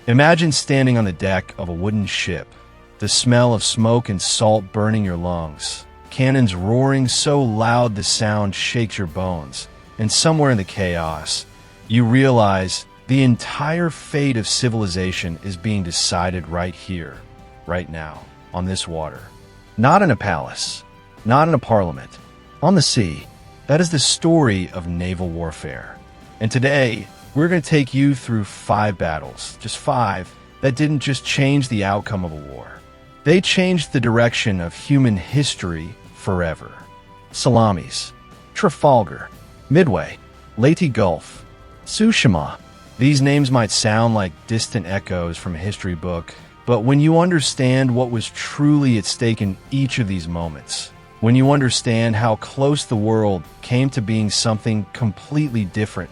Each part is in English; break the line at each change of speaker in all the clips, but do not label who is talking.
Imagine standing on the deck of a wooden ship, the smell of smoke and salt burning your lungs, cannons roaring so loud the sound shakes your bones, and somewhere in the chaos, you realize the entire fate of civilization is being decided right here, right now, on this water. Not in a palace, not in a parliament, on the sea. That is the story of naval warfare. And today, we're going to take you through 5 battles, just 5, that didn't just change the outcome of a war. They changed the direction of human history forever. Salamis, Trafalgar, Midway, Leyte Gulf, Tsushima. These names might sound like distant echoes from a history book, but when you understand what was truly at stake in each of these moments, when you understand how close the world came to being something completely different,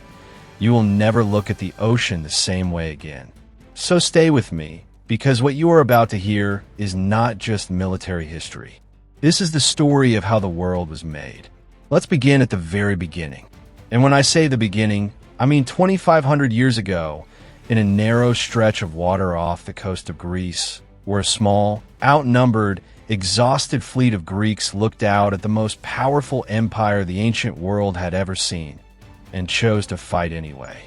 you will never look at the ocean the same way again. So stay with me, because what you are about to hear is not just military history. This is the story of how the world was made. Let's begin at the very beginning. And when I say the beginning, I mean 2,500 years ago, in a narrow stretch of water off the coast of Greece, where a small, outnumbered, exhausted fleet of Greeks looked out at the most powerful empire the ancient world had ever seen, and chose to fight anyway.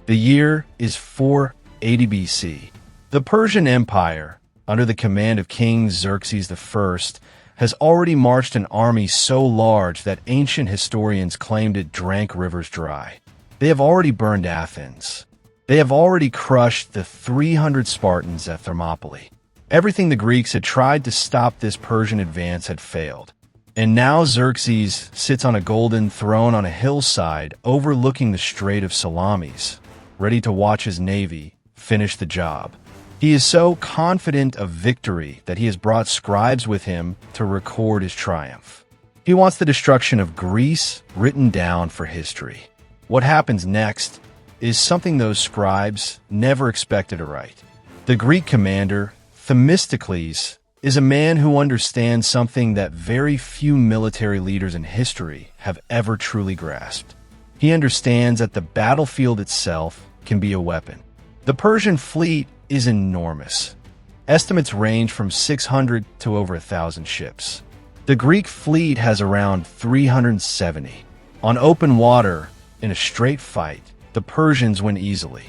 The year is 480 BC. The Persian Empire, under the command of King Xerxes I, has already marched an army so large that ancient historians claimed it drank rivers dry. They have already burned Athens. They have already crushed the 300 Spartans at Thermopylae. Everything the Greeks had tried to stop this Persian advance had failed. And now Xerxes sits on a golden throne on a hillside overlooking the Strait of Salamis, ready to watch his navy finish the job. He is so confident of victory that he has brought scribes with him to record his triumph. He wants the destruction of Greece written down for history. What happens next is something those scribes never expected to write. The Greek commander, Themistocles, is a man who understands something that very few military leaders in history have ever truly grasped. He understands that the battlefield itself can be a weapon. The Persian fleet is enormous. Estimates range from 600 to over 1,000 ships. The Greek fleet has around 370. On open water, in a straight fight, the Persians win easily.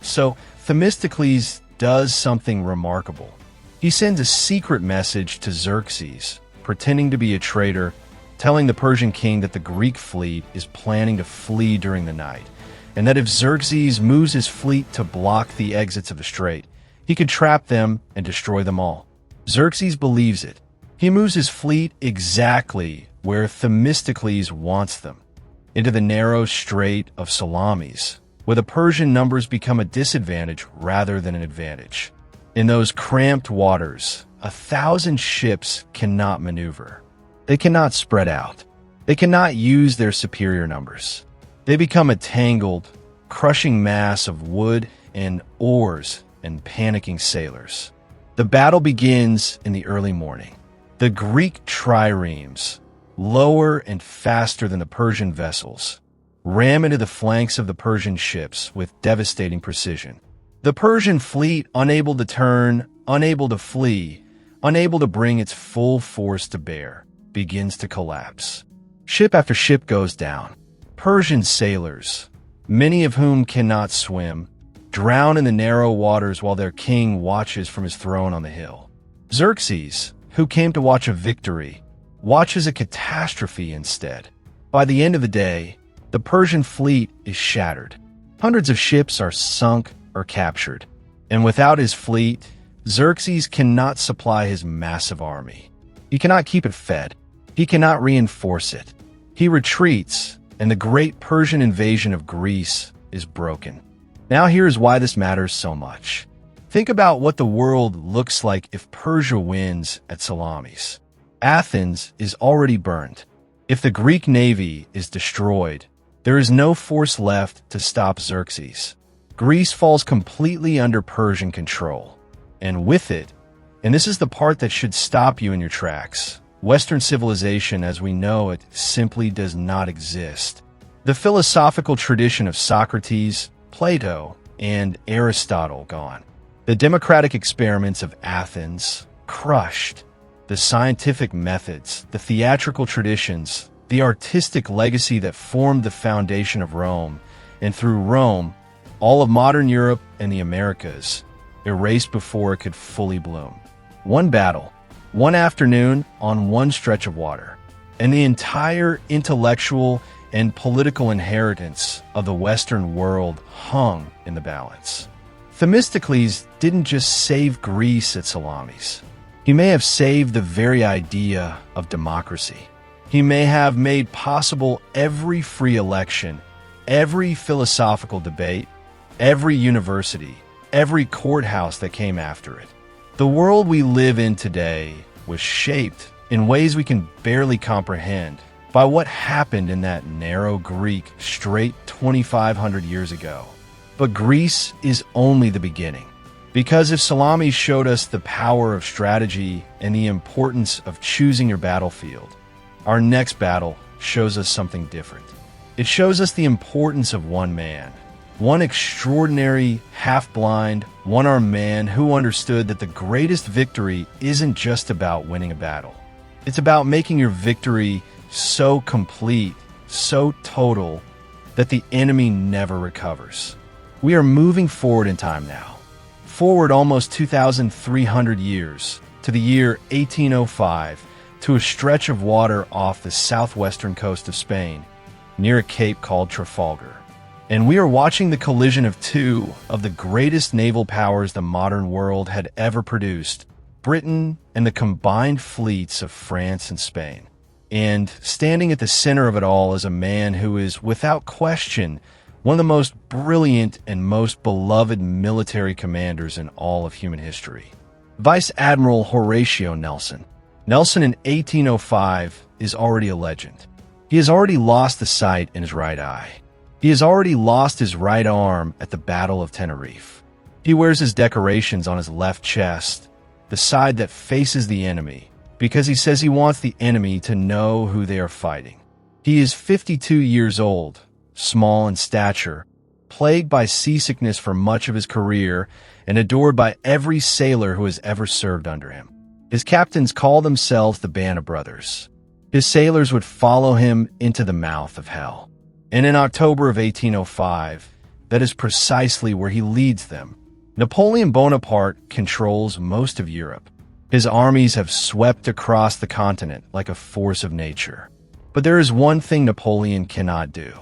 So Themistocles does something remarkable. He sends a secret message to Xerxes, pretending to be a traitor, telling the Persian king that the Greek fleet is planning to flee during the night, and that if Xerxes moves his fleet to block the exits of the strait, he could trap them and destroy them all. Xerxes believes it. He moves his fleet exactly where Themistocles wants them, into the narrow strait of Salamis, where the Persian numbers become a disadvantage rather than an advantage. In those cramped waters, 1,000 ships cannot maneuver. They cannot spread out. They cannot use their superior numbers. They become a tangled, crushing mass of wood and oars and panicking sailors. The battle begins in the early morning. The Greek triremes, lower and faster than the Persian vessels, ram into the flanks of the Persian ships with devastating precision. The Persian fleet, unable to turn, unable to flee, unable to bring its full force to bear, begins to collapse. Ship after ship goes down. Persian sailors, many of whom cannot swim, drown in the narrow waters while their king watches from his throne on the hill. Xerxes, who came to watch a victory, watches a catastrophe instead. By the end of the day, the Persian fleet is shattered. Hundreds of ships are sunk or captured, and without his fleet, Xerxes cannot supply his massive army. He cannot keep it fed. He cannot reinforce it. He retreats, and the great Persian invasion of Greece is broken. Now here's why this matters so much. Think about what the world looks like if Persia wins at Salamis. Athens is already burned. If the Greek navy is destroyed, there is no force left to stop Xerxes. Greece falls completely under Persian control. And with it, and this is the part that should stop you in your tracks, Western civilization as we know it simply does not exist. The philosophical tradition of Socrates, Plato, and Aristotle gone. The democratic experiments of Athens crushed the scientific methods, the theatrical traditions, the artistic legacy that formed the foundation of Rome, and through Rome, all of modern Europe and the Americas erased before it could fully bloom. One battle, one afternoon on one stretch of water, and the entire intellectual and political inheritance of the Western world hung in the balance. Themistocles didn't just save Greece at Salamis. He may have saved the very idea of democracy. He may have made possible every free election, every philosophical debate, every university, every courthouse that came after it. The world we live in today was shaped in ways we can barely comprehend by what happened in that narrow Greek strait 2,500 years ago. But Greece is only the beginning. Because if Salamis showed us the power of strategy and the importance of choosing your battlefield, our next battle shows us something different. It shows us the importance of one man, one extraordinary, half-blind, one-armed man who understood that the greatest victory isn't just about winning a battle. It's about making your victory so complete, so total, that the enemy never recovers. We are moving forward in time now, forward almost 2,300 years, to the year 1805, to a stretch of water off the southwestern coast of Spain, near a cape called Trafalgar. And we are watching the collision of two of the greatest naval powers the modern world had ever produced, Britain and the combined fleets of France and Spain. And standing at the center of it all is a man who is, without question, one of the most brilliant and most beloved military commanders in all of human history. Vice Admiral Horatio Nelson. Nelson in 1805 is already a legend. He has already lost the sight in his right eye. He has already lost his right arm at the Battle of Tenerife. He wears his decorations on his left chest, the side that faces the enemy, because he says he wants the enemy to know who they are fighting. He is 52 years old, small in stature, plagued by seasickness for much of his career, and adored by every sailor who has ever served under him. His captains call themselves the Band of Brothers. His sailors would follow him into the mouth of hell. And in October of 1805, that is precisely where he leads them. Napoleon Bonaparte controls most of Europe. His armies have swept across the continent like a force of nature. But there is one thing Napoleon cannot do.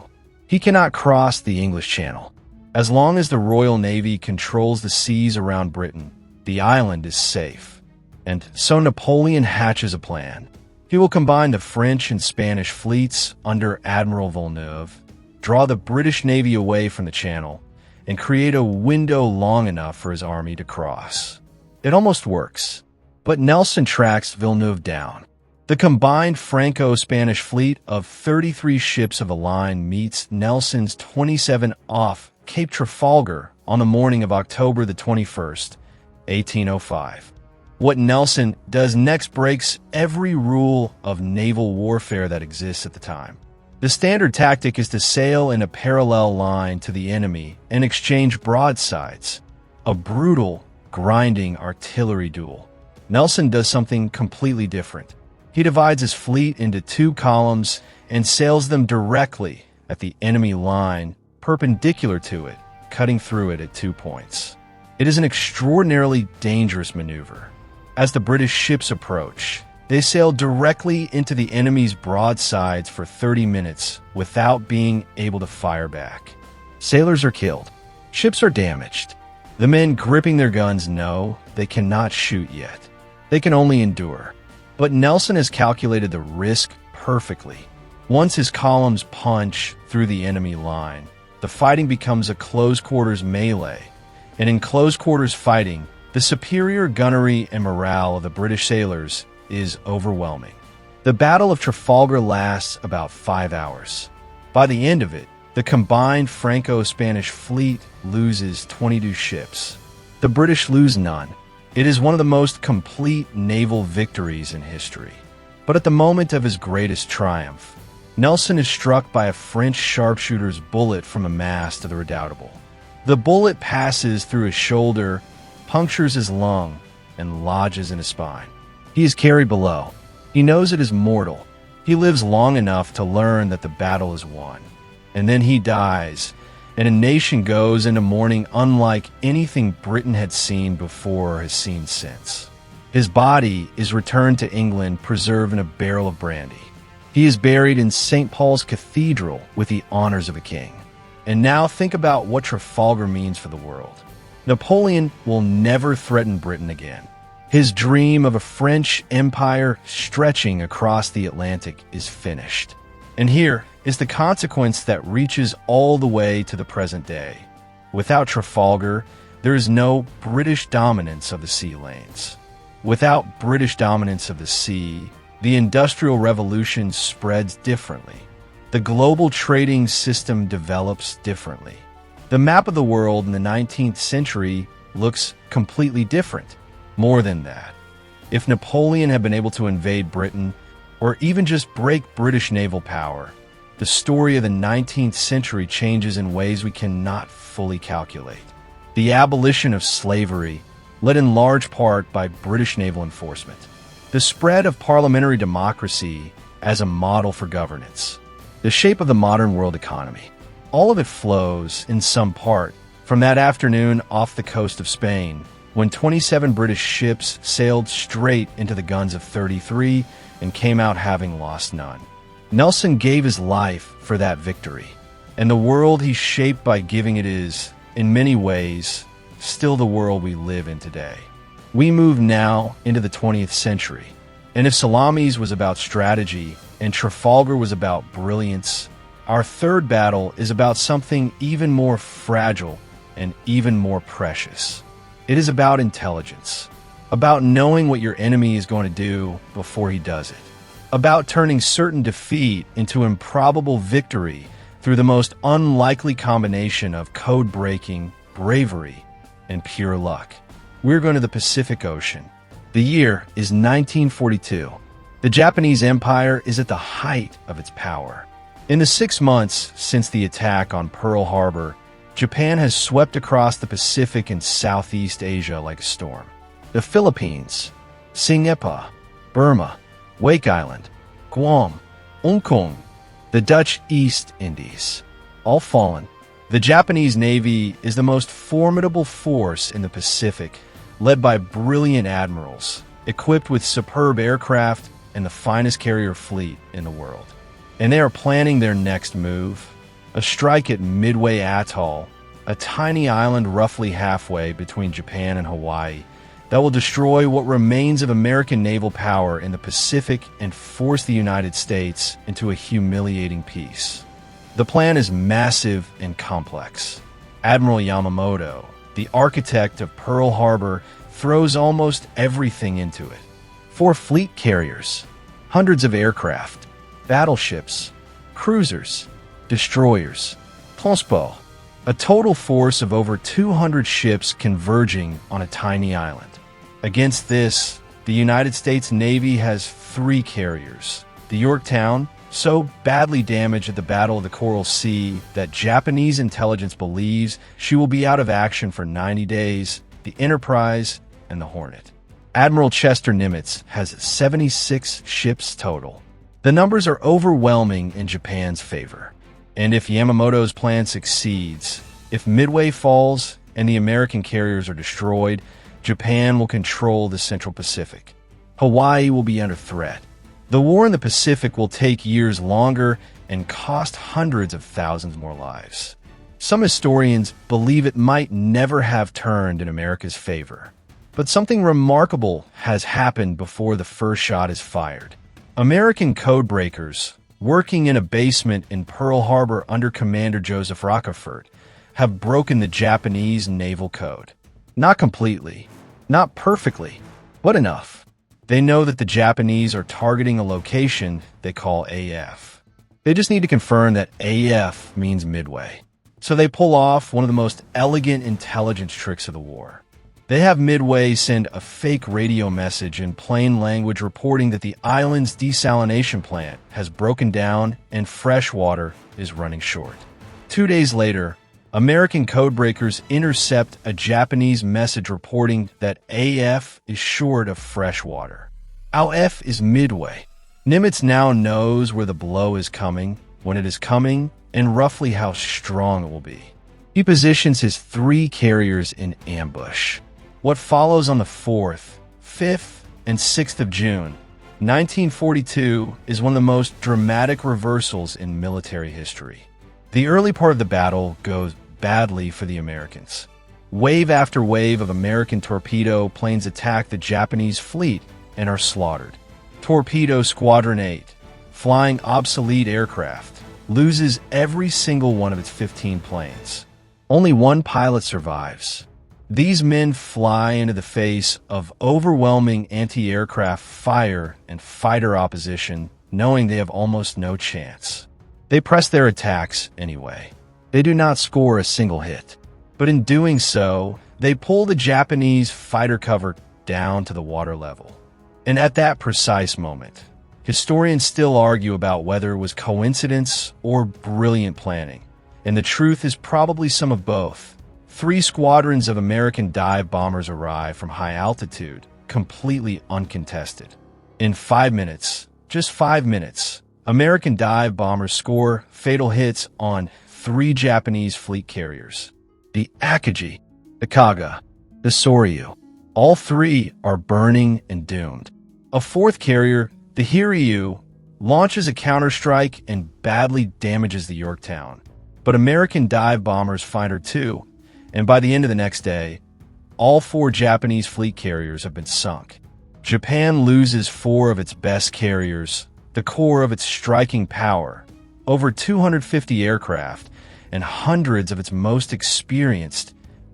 He cannot cross the English Channel. As long as the Royal Navy controls the seas around Britain, the island is safe. And so Napoleon hatches a plan. He will combine the French and Spanish fleets under Admiral Villeneuve, draw the British Navy away from the Channel, and create a window long enough for his army to cross. It almost works, but Nelson tracks Villeneuve down. The combined Franco-Spanish fleet of 33 ships of the line meets Nelson's 27 off Cape Trafalgar on the morning of October the 21st, 1805. What Nelson does next breaks every rule of naval warfare that exists at the time. The standard tactic is to sail in a parallel line to the enemy and exchange broadsides, a brutal, grinding artillery duel. Nelson does something completely different. He divides his fleet into two columns and sails them directly at the enemy line, perpendicular to it, cutting through it at 2 points. It is an extraordinarily dangerous maneuver. As the British ships approach, they sail directly into the enemy's broadsides for 30 minutes without being able to fire back. Sailors are killed. Ships are damaged. The men gripping their guns know they cannot shoot yet. They can only endure. But Nelson has calculated the risk perfectly. Once his columns punch through the enemy line, the fighting becomes a close-quarters melee, and in close-quarters fighting, the superior gunnery and morale of the British sailors is overwhelming. The Battle of Trafalgar lasts about 5 hours. By the end of it, the combined Franco-Spanish fleet loses 22 ships. The British lose none. It is one of the most complete naval victories in history. But at the moment of his greatest triumph, Nelson is struck by a French sharpshooter's bullet from a mast of the Redoubtable. The bullet passes through his shoulder punctures his lung, and lodges in his spine. He is carried below. He knows it is mortal. He lives long enough to learn that the battle is won. And then he dies, and a nation goes into mourning unlike anything Britain had seen before or has seen since. His body is returned to England, preserved in a barrel of brandy. He is buried in St. Paul's Cathedral with the honors of a king. And now think about what Trafalgar means for the world. Napoleon will never threaten Britain again. His dream of a French empire stretching across the Atlantic is finished. And here is the consequence that reaches all the way to the present day. Without Trafalgar, there is no British dominance of the sea lanes. Without British dominance of the sea, the Industrial Revolution spreads differently. The global trading system develops differently. The map of the world in the 19th century looks completely different. More than that, if Napoleon had been able to invade Britain, or even just break British naval power, the story of the 19th century changes in ways we cannot fully calculate. The abolition of slavery, led in large part by British naval enforcement. The spread of parliamentary democracy as a model for governance. The shape of the modern world economy. All of it flows, in some part, from that afternoon off the coast of Spain, when 27 British ships sailed straight into the guns of 33 and came out having lost none. Nelson gave his life for that victory, and the world he shaped by giving it is, in many ways, still the world we live in today. We move now into the 20th century, and if Salamis was about strategy and Trafalgar was about brilliance, our third battle is about something even more fragile and even more precious. It is about intelligence, about knowing what your enemy is going to do before he does it, about turning certain defeat into improbable victory through the most unlikely combination of code-breaking, bravery, and pure luck. We're going to the Pacific Ocean. The year is 1942. The Japanese Empire is at the height of its power. In the 6 months since the attack on Pearl Harbor, Japan has swept across the Pacific and Southeast Asia like a storm. The Philippines, Singapore, Burma, Wake Island, Guam, Hong Kong, the Dutch East Indies, all fallen. The Japanese Navy is the most formidable force in the Pacific, led by brilliant admirals, equipped with superb aircraft and the finest carrier fleet in the world. And they are planning their next move. A strike at Midway Atoll, a tiny island roughly halfway between Japan and Hawaii, that will destroy what remains of American naval power in the Pacific and force the United States into a humiliating peace. The plan is massive and complex. Admiral Yamamoto, the architect of Pearl Harbor, throws almost everything into it. 4 fleet carriers, hundreds of aircraft, battleships, cruisers, destroyers, transport, a total force of over 200 ships converging on a tiny island. Against this, the United States Navy has 3 carriers. The Yorktown, so badly damaged at the Battle of the Coral Sea that Japanese intelligence believes she will be out of action for 90 days, the Enterprise, and the Hornet. Admiral Chester Nimitz has 76 ships total. The numbers are overwhelming in Japan's favor. And if Yamamoto's plan succeeds, if Midway falls and the American carriers are destroyed, Japan will control the Central Pacific. Hawaii will be under threat. The war in the Pacific will take years longer and cost hundreds of thousands more lives. Some historians believe it might never have turned in America's favor. But something remarkable has happened before the first shot is fired. American codebreakers, working in a basement in Pearl Harbor under Commander Joseph Rockefeller, have broken the Japanese naval code. Not completely, not perfectly, but enough. They know that the Japanese are targeting a location they call AF. They just need to confirm that AF means Midway. So they pull off one of the most elegant intelligence tricks of the war. They have Midway send a fake radio message in plain language reporting that the island's desalination plant has broken down and fresh water is running short. 2 days later, American codebreakers intercept a Japanese message reporting that AF is short of fresh water. AF is Midway. Nimitz now knows where the blow is coming, when it is coming, and roughly how strong it will be. He positions his 3 carriers in ambush. What follows on the 4th, 5th, and 6th of June, 1942 is one of the most dramatic reversals in military history. The early part of the battle goes badly for the Americans. Wave after wave of American torpedo planes attack the Japanese fleet and are slaughtered. Torpedo Squadron 8, flying obsolete aircraft, loses every single one of its 15 planes. Only 1 pilot survives. These men fly into the face of overwhelming anti-aircraft fire and fighter opposition, knowing they have almost no chance. They press their attacks anyway. They do not score a single hit, but in doing so, they pull the Japanese fighter cover down to the water level. And at that precise moment, historians still argue about whether it was coincidence or brilliant planning, and the truth is probably some of both. 3 squadrons of American dive bombers arrive from high altitude, completely uncontested. In 5 minutes, just 5 minutes, American dive bombers score fatal hits on 3 Japanese fleet carriers. The Akagi, the Kaga, the Soryu. All 3 are burning and doomed. A 4th carrier, the Hiryu, launches a counterstrike and badly damages the Yorktown. But American dive bombers find her too, and by the end of the next day, all 4 Japanese fleet carriers have been sunk. Japan loses 4 of its best carriers, the core of its striking power, over 250 aircraft, and hundreds of its most experienced,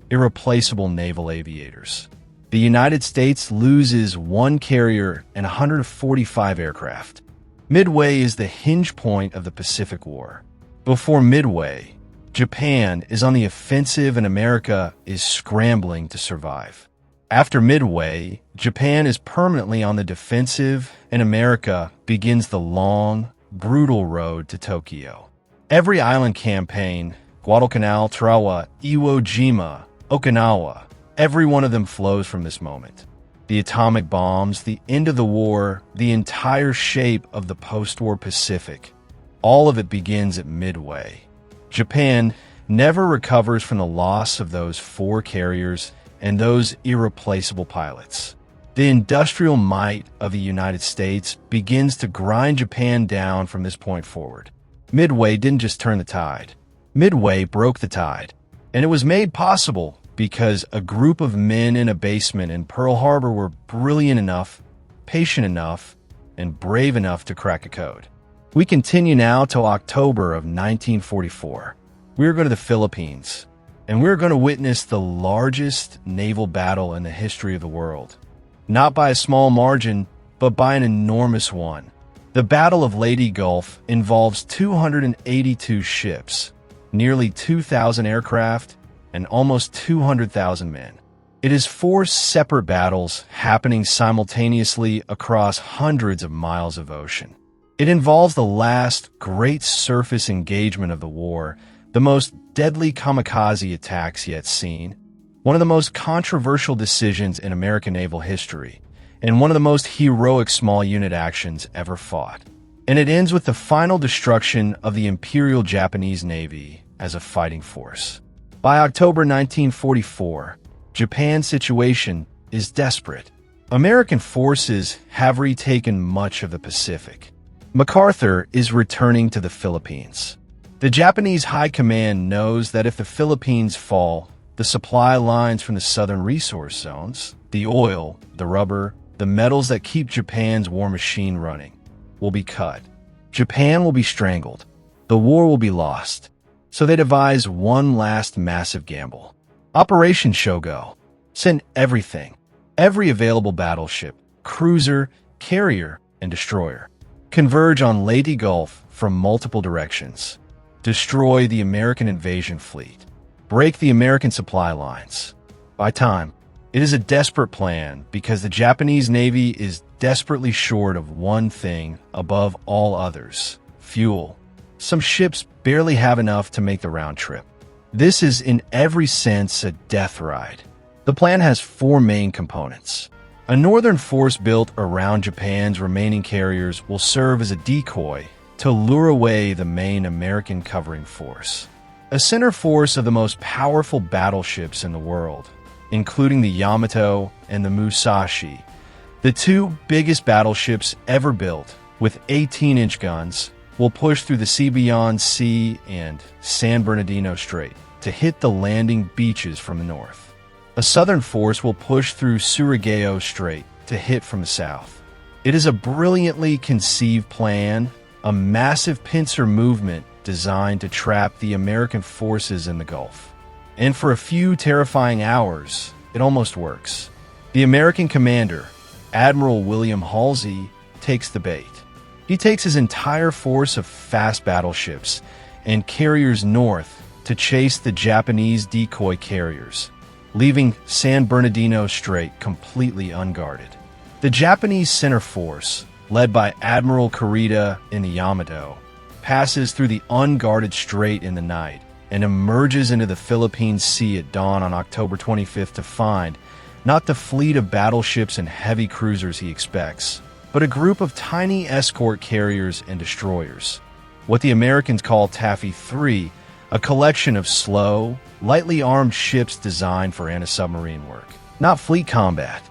irreplaceable naval aviators. The United States loses 1 carrier and 145 aircraft. Midway is the hinge point of the Pacific War. Before Midway, Japan is on the offensive and America is scrambling to survive. After Midway, Japan is permanently on the defensive and America begins the long, brutal road to Tokyo. Every island campaign, Guadalcanal, Tarawa, Iwo Jima, Okinawa, every one of them flows from this moment. The atomic bombs, the end of the war, the entire shape of the post-war Pacific, all of it begins at Midway. Japan never recovers from the loss of those 4 carriers and those irreplaceable pilots. The industrial might of the United States begins to grind Japan down from this point forward. Midway didn't just turn the tide. Midway broke the tide. And it was made possible because a group of men in a basement in Pearl Harbor were brilliant enough, patient enough, and brave enough to crack a code. We continue now till October of 1944. We're going to the Philippines, and we're going to witness the largest naval battle in the history of the world. Not by a small margin, but by an enormous one. The Battle of Leyte Gulf involves 282 ships, nearly 2,000 aircraft, and almost 200,000 men. It is 4 separate battles happening simultaneously across hundreds of miles of ocean. It involves the last great surface engagement of the war, the most deadly kamikaze attacks yet seen, one of the most controversial decisions in American naval history, and one of the most heroic small unit actions ever fought. And it ends with the final destruction of the Imperial Japanese Navy as a fighting force. By October 1944, Japan's situation is desperate. American forces have retaken much of the Pacific. MacArthur is returning to the Philippines. The Japanese High Command knows that if the Philippines fall, the supply lines from the southern resource zones, the oil, the rubber, the metals that keep Japan's war machine running, will be cut. Japan will be strangled. The war will be lost. So they devise one last massive gamble. Operation Shogo. Send everything, every available battleship, cruiser, carrier, and destroyer. Converge on Leyte Gulf from multiple directions. Destroy the American invasion fleet. Break the American supply lines. By time, it is a desperate plan because the Japanese Navy is desperately short of one thing above all others: fuel. Some ships barely have enough to make the round trip. This is in every sense a death ride. The plan has four main components. A northern force built around Japan's remaining carriers will serve as a decoy to lure away the main American covering force. A center force of the most powerful battleships in the world, including the Yamato and the Musashi, the two biggest battleships ever built, with 18-inch guns, will push through the sea beyond sea and San Bernardino Strait to hit the landing beaches from the north. A southern force will push through Surigao Strait to hit from the south. It is a brilliantly conceived plan, a massive pincer movement designed to trap the American forces in the Gulf. And for a few terrifying hours, it almost works. The American commander, Admiral William Halsey, takes the bait. He takes his entire force of fast battleships and carriers north to chase the Japanese decoy carriers, leaving San Bernardino Strait completely unguarded. The Japanese center force, led by Admiral Kurita in the Yamato, passes through the unguarded strait in the night and emerges into the Philippine Sea at dawn on October 25th to find not the fleet of battleships and heavy cruisers he expects, but a group of tiny escort carriers and destroyers, what the Americans call Taffy 3, a collection of slow, lightly armed ships designed for anti-submarine work, not fleet combat.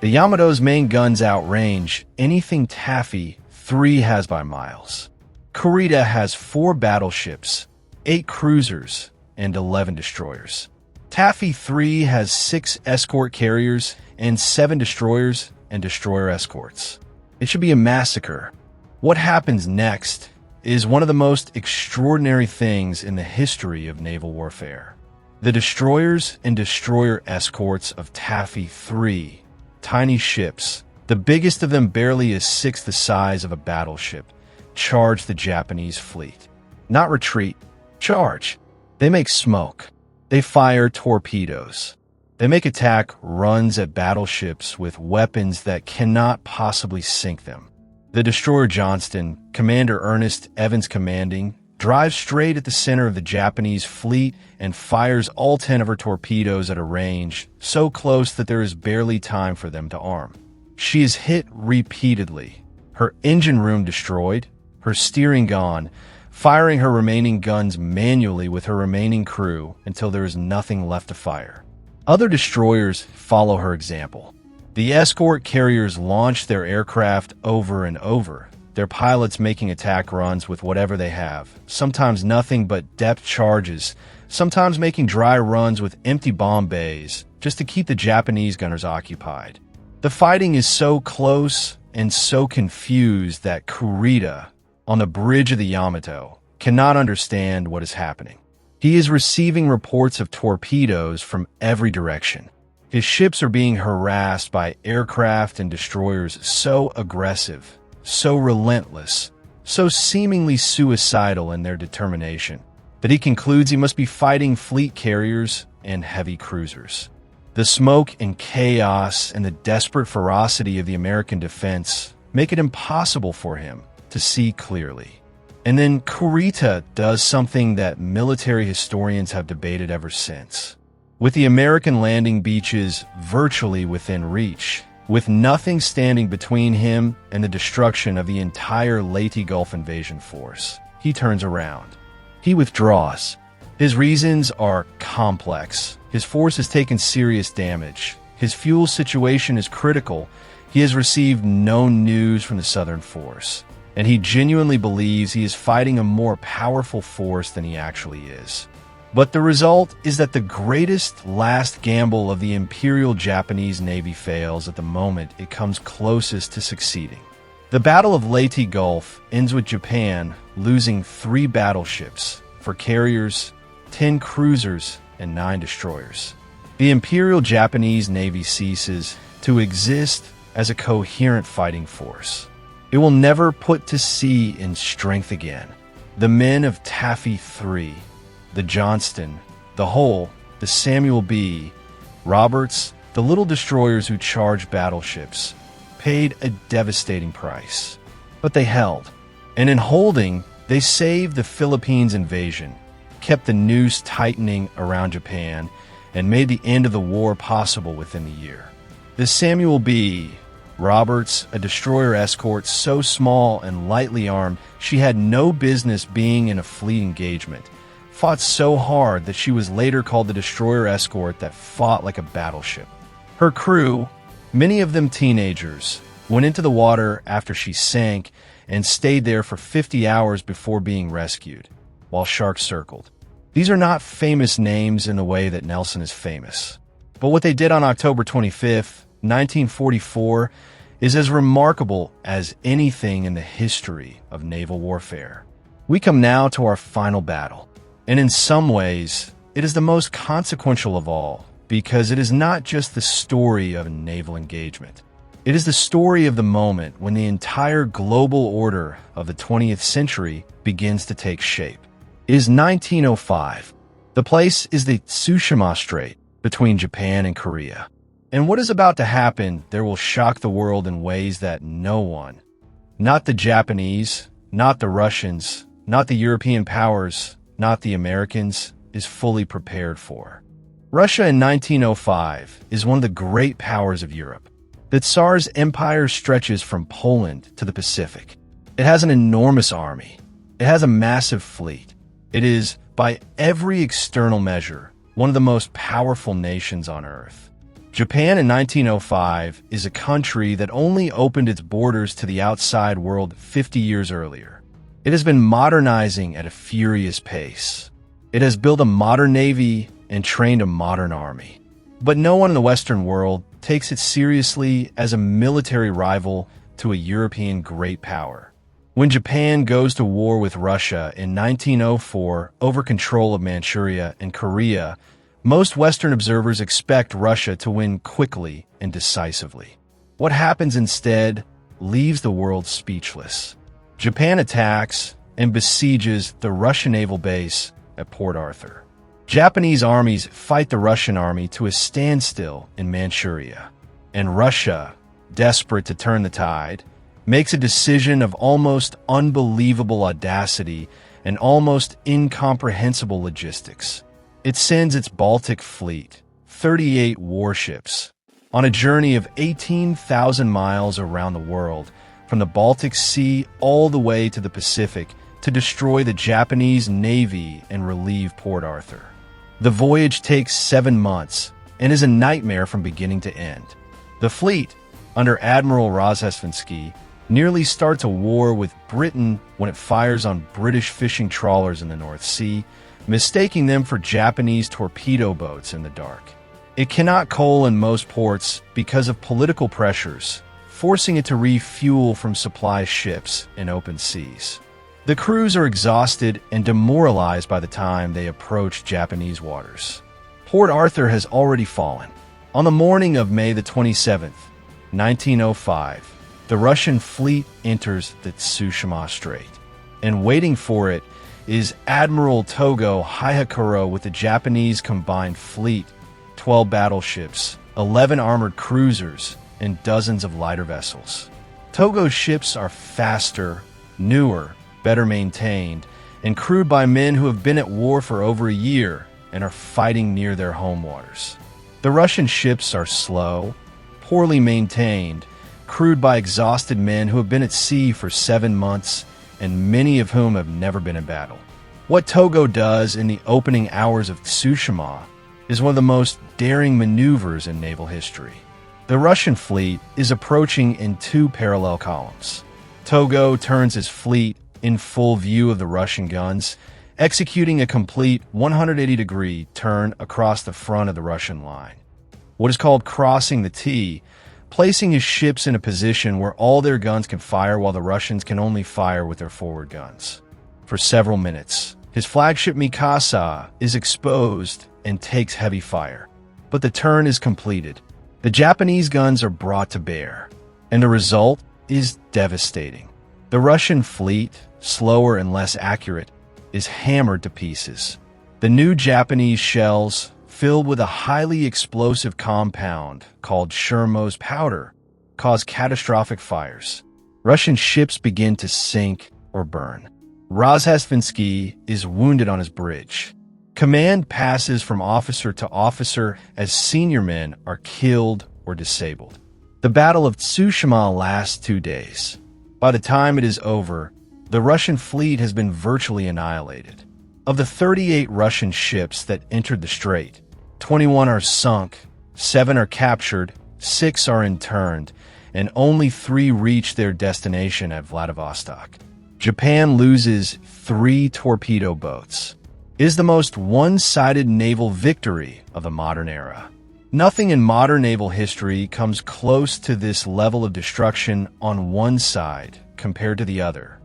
The Yamato's main guns outrange anything Taffy 3 has by miles. Kurita has 4 battleships, 8 cruisers, and 11 destroyers. Taffy 3 has 6 escort carriers and 7 destroyers and destroyer escorts. It should be a massacre. What happens next is one of the most extraordinary things in the history of naval warfare. The destroyers and destroyer escorts of Taffy 3, tiny ships, the biggest of them barely a sixth the size of a battleship, charge the Japanese fleet. Not retreat, charge. They make smoke. They fire torpedoes. They make attack runs at battleships with weapons that cannot possibly sink them. The destroyer Johnston, Commander Ernest Evans commanding, drives straight at the center of the Japanese fleet and fires all 10 of her torpedoes at a range so close that there is barely time for them to arm. She is hit repeatedly, her engine room destroyed, her steering gone, firing her remaining guns manually with her remaining crew until there is nothing left to fire. Other destroyers follow her example. The escort carriers launch their aircraft over and over, their pilots making attack runs with whatever they have, sometimes nothing but depth charges, sometimes making dry runs with empty bomb bays, just to keep the Japanese gunners occupied. The fighting is so close and so confused that Kurita, on the bridge of the Yamato, cannot understand what is happening. He is receiving reports of torpedoes from every direction. His ships are being harassed by aircraft and destroyers so aggressive, so relentless, so seemingly suicidal in their determination, that he concludes he must be fighting fleet carriers and heavy cruisers. The smoke and chaos and the desperate ferocity of the American defense make it impossible for him to see clearly. And then Kurita does something that military historians have debated ever since. With the American landing beaches virtually within reach, with nothing standing between him and the destruction of the entire Leyte Gulf invasion force, he turns around. He withdraws. His reasons are complex. His force has taken serious damage. His fuel situation is critical. He has received no news from the Southern force, and he genuinely believes he is fighting a more powerful force than he actually is. But the result is that the greatest last gamble of the Imperial Japanese Navy fails at the moment it comes closest to succeeding. The Battle of Leyte Gulf ends with Japan losing 3 battleships, 4 carriers, 10 cruisers, and 9 destroyers. The Imperial Japanese Navy ceases to exist as a coherent fighting force. It will never put to sea in strength again. The men of Taffy 3, the Johnston, the Hull, the Samuel B. Roberts, the little destroyers who charged battleships, paid a devastating price. But they held. And in holding, they saved the Philippines invasion. kept the noose tightening around Japan and made the end of the war possible within the year. The Samuel B. Roberts, a destroyer escort so small and lightly armed she had no business being in a fleet engagement, fought so hard that she was later called the destroyer escort that fought like a battleship. Her crew, many of them teenagers, went into the water after she sank and stayed there for 50 hours before being rescued, while sharks circled. These are not famous names in the way that Nelson is famous. But what they did on October 25th, 1944, is as remarkable as anything in the history of naval warfare. We come now to our final battle, and in some ways, it is the most consequential of all, because it is not just the story of a naval engagement. It is the story of the moment when the entire global order of the 20th century begins to take shape. It is 1905. The place is the Tsushima Strait between Japan and Korea. And what is about to happen there will shock the world in ways that no one, not the Japanese, not the Russians, not the European powers, not the Americans, is fully prepared for. Russia in 1905 is one of the great powers of Europe. The Tsar's empire stretches from Poland to the Pacific. It has an enormous army. It has a massive fleet. It is, by every external measure, one of the most powerful nations on Earth. Japan in 1905 is a country that only opened its borders to the outside world 50 years earlier. It has been modernizing at a furious pace. It has built a modern navy and trained a modern army. But no one in the Western world takes it seriously as a military rival to a European great power. When Japan goes to war with Russia in 1904 over control of Manchuria and Korea, most Western observers expect Russia to win quickly and decisively. What happens instead leaves the world speechless. Japan attacks and besieges the Russian naval base at Port Arthur. Japanese armies fight the Russian army to a standstill in Manchuria, and Russia, desperate to turn the tide, makes a decision of almost unbelievable audacity and almost incomprehensible logistics. It sends its Baltic fleet, 38 warships, on a journey of 18,000 miles around the world, from the Baltic Sea all the way to the Pacific, to destroy the Japanese Navy and relieve Port Arthur. The voyage takes 7 months and is a nightmare from beginning to end. The fleet, under Admiral Rozhesvansky, nearly starts a war with Britain when it fires on British fishing trawlers in the North Sea, mistaking them for Japanese torpedo boats in the dark. It cannot coal in most ports because of political pressures, forcing it to refuel from supply ships in open seas. The crews are exhausted and demoralized by the time they approach Japanese waters. Port Arthur has already fallen. On the morning of May the 27th, 1905, the Russian fleet enters the Tsushima Strait, and waiting for it is Admiral Togo Hayakuro with the Japanese combined fleet, 12 battleships, 11 armored cruisers, and dozens of lighter vessels. Togo's ships are faster, newer, better maintained, and crewed by men who have been at war for over a year and are fighting near their home waters. The Russian ships are slow, poorly maintained, crewed by exhausted men who have been at sea for 7 months and many of whom have never been in battle. What Togo does in the opening hours of Tsushima is one of the most daring maneuvers in naval history. The Russian fleet is approaching in 2 parallel columns. Togo turns his fleet in full view of the Russian guns, executing a complete 180-degree turn across the front of the Russian line. What is called crossing the T, placing his ships in a position where all their guns can fire while the Russians can only fire with their forward guns. For several minutes, his flagship Mikasa is exposed and takes heavy fire. But the turn is completed. The Japanese guns are brought to bear, and the result is devastating. The Russian fleet, slower and less accurate, is hammered to pieces. The new Japanese shells, filled with a highly explosive compound called Shermo's powder, cause catastrophic fires. Russian ships begin to sink or burn. Rozhesvinsky is wounded on his bridge. Command passes from officer to officer as senior men are killed or disabled. The Battle of Tsushima lasts 2 days. By the time it is over, the Russian fleet has been virtually annihilated. Of the 38 Russian ships that entered the strait, 21 are sunk, 7 are captured, 6 are interned, and only 3 reach their destination at Vladivostok. Japan loses 3 torpedo boats. It is the most one-sided naval victory of the modern era. Nothing in modern naval history comes close to this level of destruction on one side compared to the other.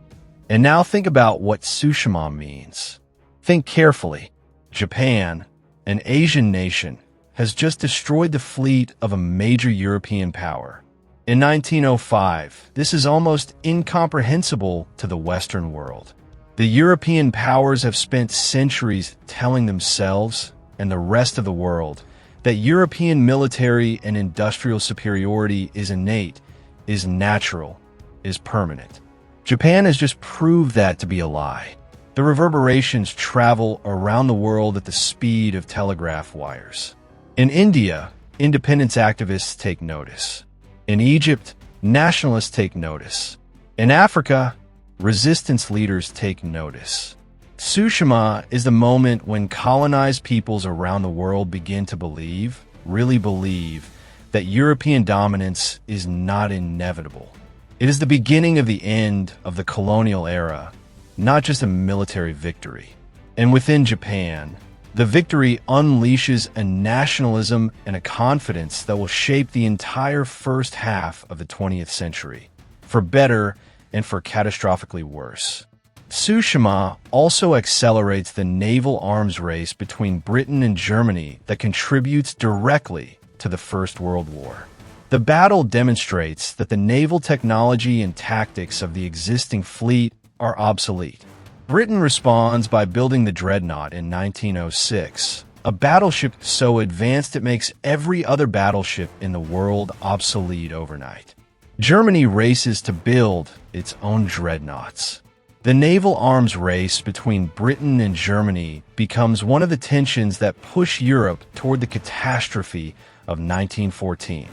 And now think about what Tsushima means. Think carefully. Japan, an Asian nation, has just destroyed the fleet of a major European power. In 1905, this is almost incomprehensible to the Western world. The European powers have spent centuries telling themselves and the rest of the world that European military and industrial superiority is innate, is natural, is permanent. Japan has just proved that to be a lie. The reverberations travel around the world at the speed of telegraph wires. In India, independence activists take notice. In Egypt, nationalists take notice. In Africa, resistance leaders take notice. Tsushima is the moment when colonized peoples around the world begin to believe, really believe, that European dominance is not inevitable. It is the beginning of the end of the colonial era, not just a military victory. And within Japan, the victory unleashes a nationalism and a confidence that will shape the entire first half of the 20th century, for better and for catastrophically worse. Tsushima also accelerates the naval arms race between Britain and Germany that contributes directly to the First World War. The battle demonstrates that the naval technology and tactics of the existing fleet are obsolete. Britain responds by building the Dreadnought in 1906, a battleship so advanced it makes every other battleship in the world obsolete overnight. Germany races to build its own dreadnoughts. The naval arms race between Britain and Germany becomes one of the tensions that push Europe toward the catastrophe of 1914.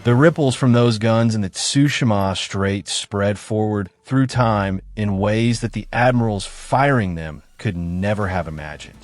The ripples from those guns in the Tsushima Strait spread forward through time in ways that the admirals firing them could never have imagined.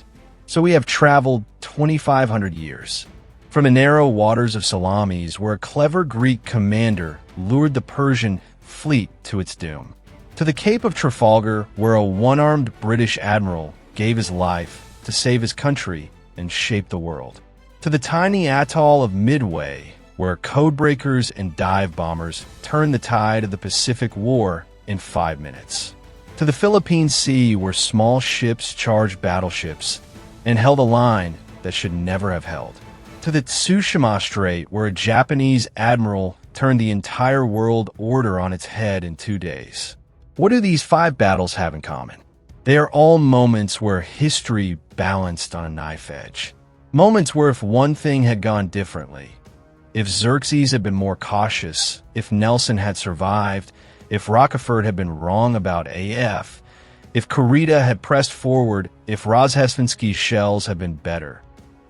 So we have traveled 2,500 years, from the narrow waters of Salamis, where a clever Greek commander lured the Persian fleet to its doom, to the Cape of Trafalgar, where a one-armed British admiral gave his life to save his country and shape the world, to the tiny atoll of Midway, where codebreakers and dive bombers turned the tide of the Pacific War in 5 minutes, to the Philippine Sea, where small ships charged battleships and held a line that should never have held, to the Tsushima Strait, where a Japanese admiral turned the entire world order on its head in 2 days. What do these 5 battles have in common? They are all moments where history balanced on a knife edge. Moments where if one thing had gone differently, if Xerxes had been more cautious, if Nelson had survived, if Rockefort had been wrong about AF, if Kurita had pressed forward, if Rozhesvinsky's shells had been better,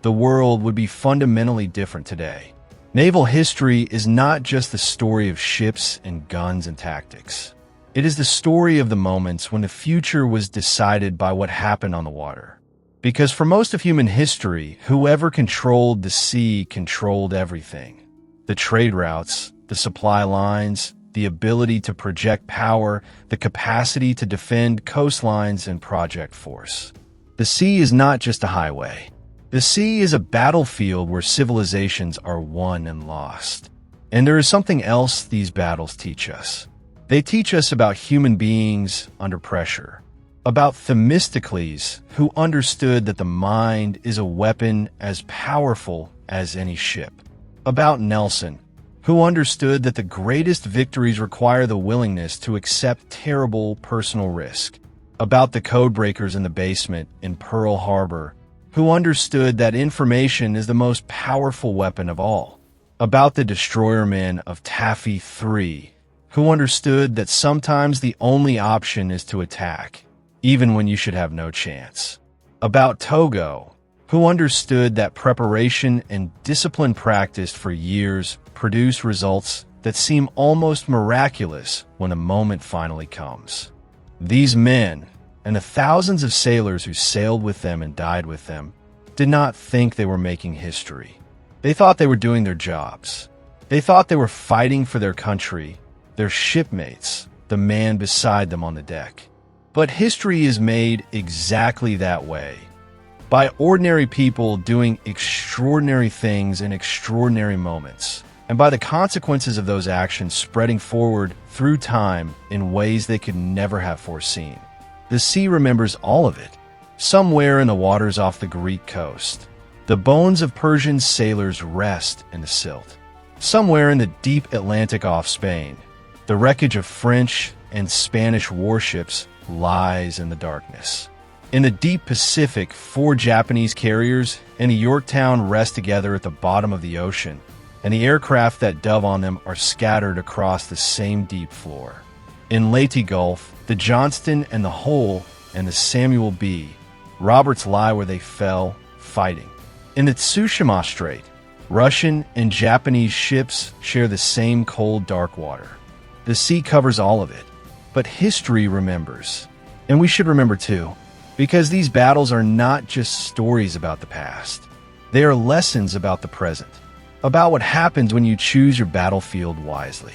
the world would be fundamentally different today. Naval history is not just the story of ships and guns and tactics. It is the story of the moments when the future was decided by what happened on the water. Because for most of human history, whoever controlled the sea controlled everything. The trade routes, the supply lines, the ability to project power, the capacity to defend coastlines and project force. The sea is not just a highway. The sea is a battlefield where civilizations are won and lost. And there is something else these battles teach us. They teach us about human beings under pressure. About Themistocles, who understood that the mind is a weapon as powerful as any ship. About Nelson, who understood that the greatest victories require the willingness to accept terrible personal risk. About the codebreakers in the basement in Pearl Harbor, who understood that information is the most powerful weapon of all. About the destroyermen of Taffy 3, who understood that sometimes the only option is to attack, even when you should have no chance. About Togo, who understood that preparation and discipline practiced for years produce results that seem almost miraculous when the moment finally comes. These men, and the thousands of sailors who sailed with them and died with them, did not think they were making history. They thought they were doing their jobs. They thought they were fighting for their country, their shipmates, the man beside them on the deck. But history is made exactly that way, by ordinary people doing extraordinary things in extraordinary moments, and by the consequences of those actions spreading forward through time in ways they could never have foreseen. The sea remembers all of it. Somewhere in the waters off the Greek coast, the bones of Persian sailors rest in the silt. Somewhere in the deep Atlantic off Spain, the wreckage of French and Spanish warships lies in the darkness. In the deep Pacific, 4 Japanese carriers and a Yorktown rest together at the bottom of the ocean, and the aircraft that dove on them are scattered across the same deep floor. In Leyte Gulf, the Johnston and the Hull and the Samuel B. Roberts lie where they fell, fighting. In the Tsushima Strait, Russian and Japanese ships share the same cold, dark water. The sea covers all of it, but history remembers. And we should remember too, because these battles are not just stories about the past. They are lessons about the present, about what happens when you choose your battlefield wisely,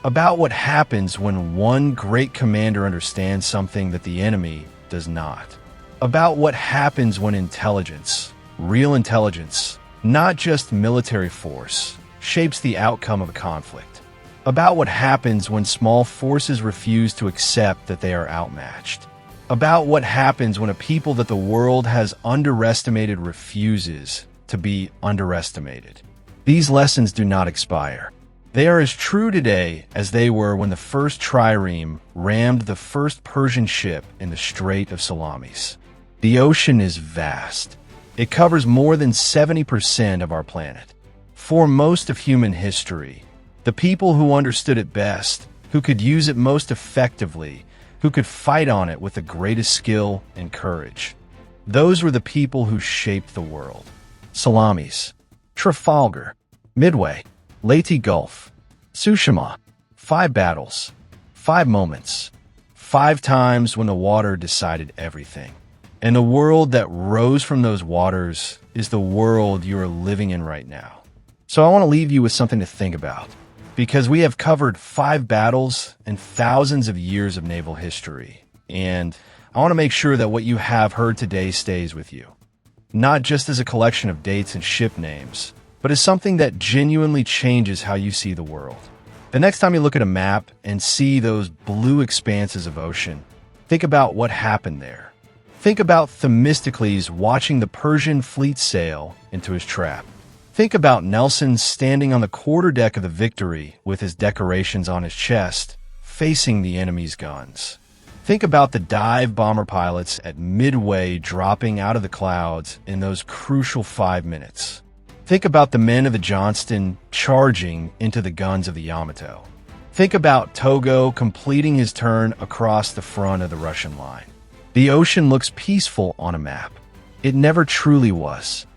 about what happens when one great commander understands something that the enemy does not, about what happens when intelligence, real intelligence, not just military force, shapes the outcome of a conflict, about what happens when small forces refuse to accept that they are outmatched, about what happens when a people that the world has underestimated refuses to be underestimated. These lessons do not expire. They are as true today as they were when the first trireme rammed the first Persian ship in the Strait of Salamis. The ocean is vast. It covers more than 70% of our planet. For most of human history, the people who understood it best, who could use it most effectively, who could fight on it with the greatest skill and courage, those were the people who shaped the world. Salamis, Trafalgar, Midway, Leyte Gulf, Tsushima, 5 battles, 5 moments, 5 times when the water decided everything. And the world that rose from those waters is the world you are living in right now. So I want to leave you with something to think about, because we have covered 5 battles and thousands of years of naval history. And I want to make sure that what you have heard today stays with you, not just as a collection of dates and ship names, but as something that genuinely changes how you see the world. The next time you look at a map and see those blue expanses of ocean, think about what happened there. Think about Themistocles watching the Persian fleet sail into his trap. Think about Nelson standing on the quarterdeck of the Victory with his decorations on his chest, facing the enemy's guns. Think about the dive bomber pilots at Midway dropping out of the clouds in those crucial 5 minutes. Think about the men of the Johnston charging into the guns of the Yamato. Think about Togo completing his turn across the front of the Russian line. The ocean looks peaceful on a map. It never truly was.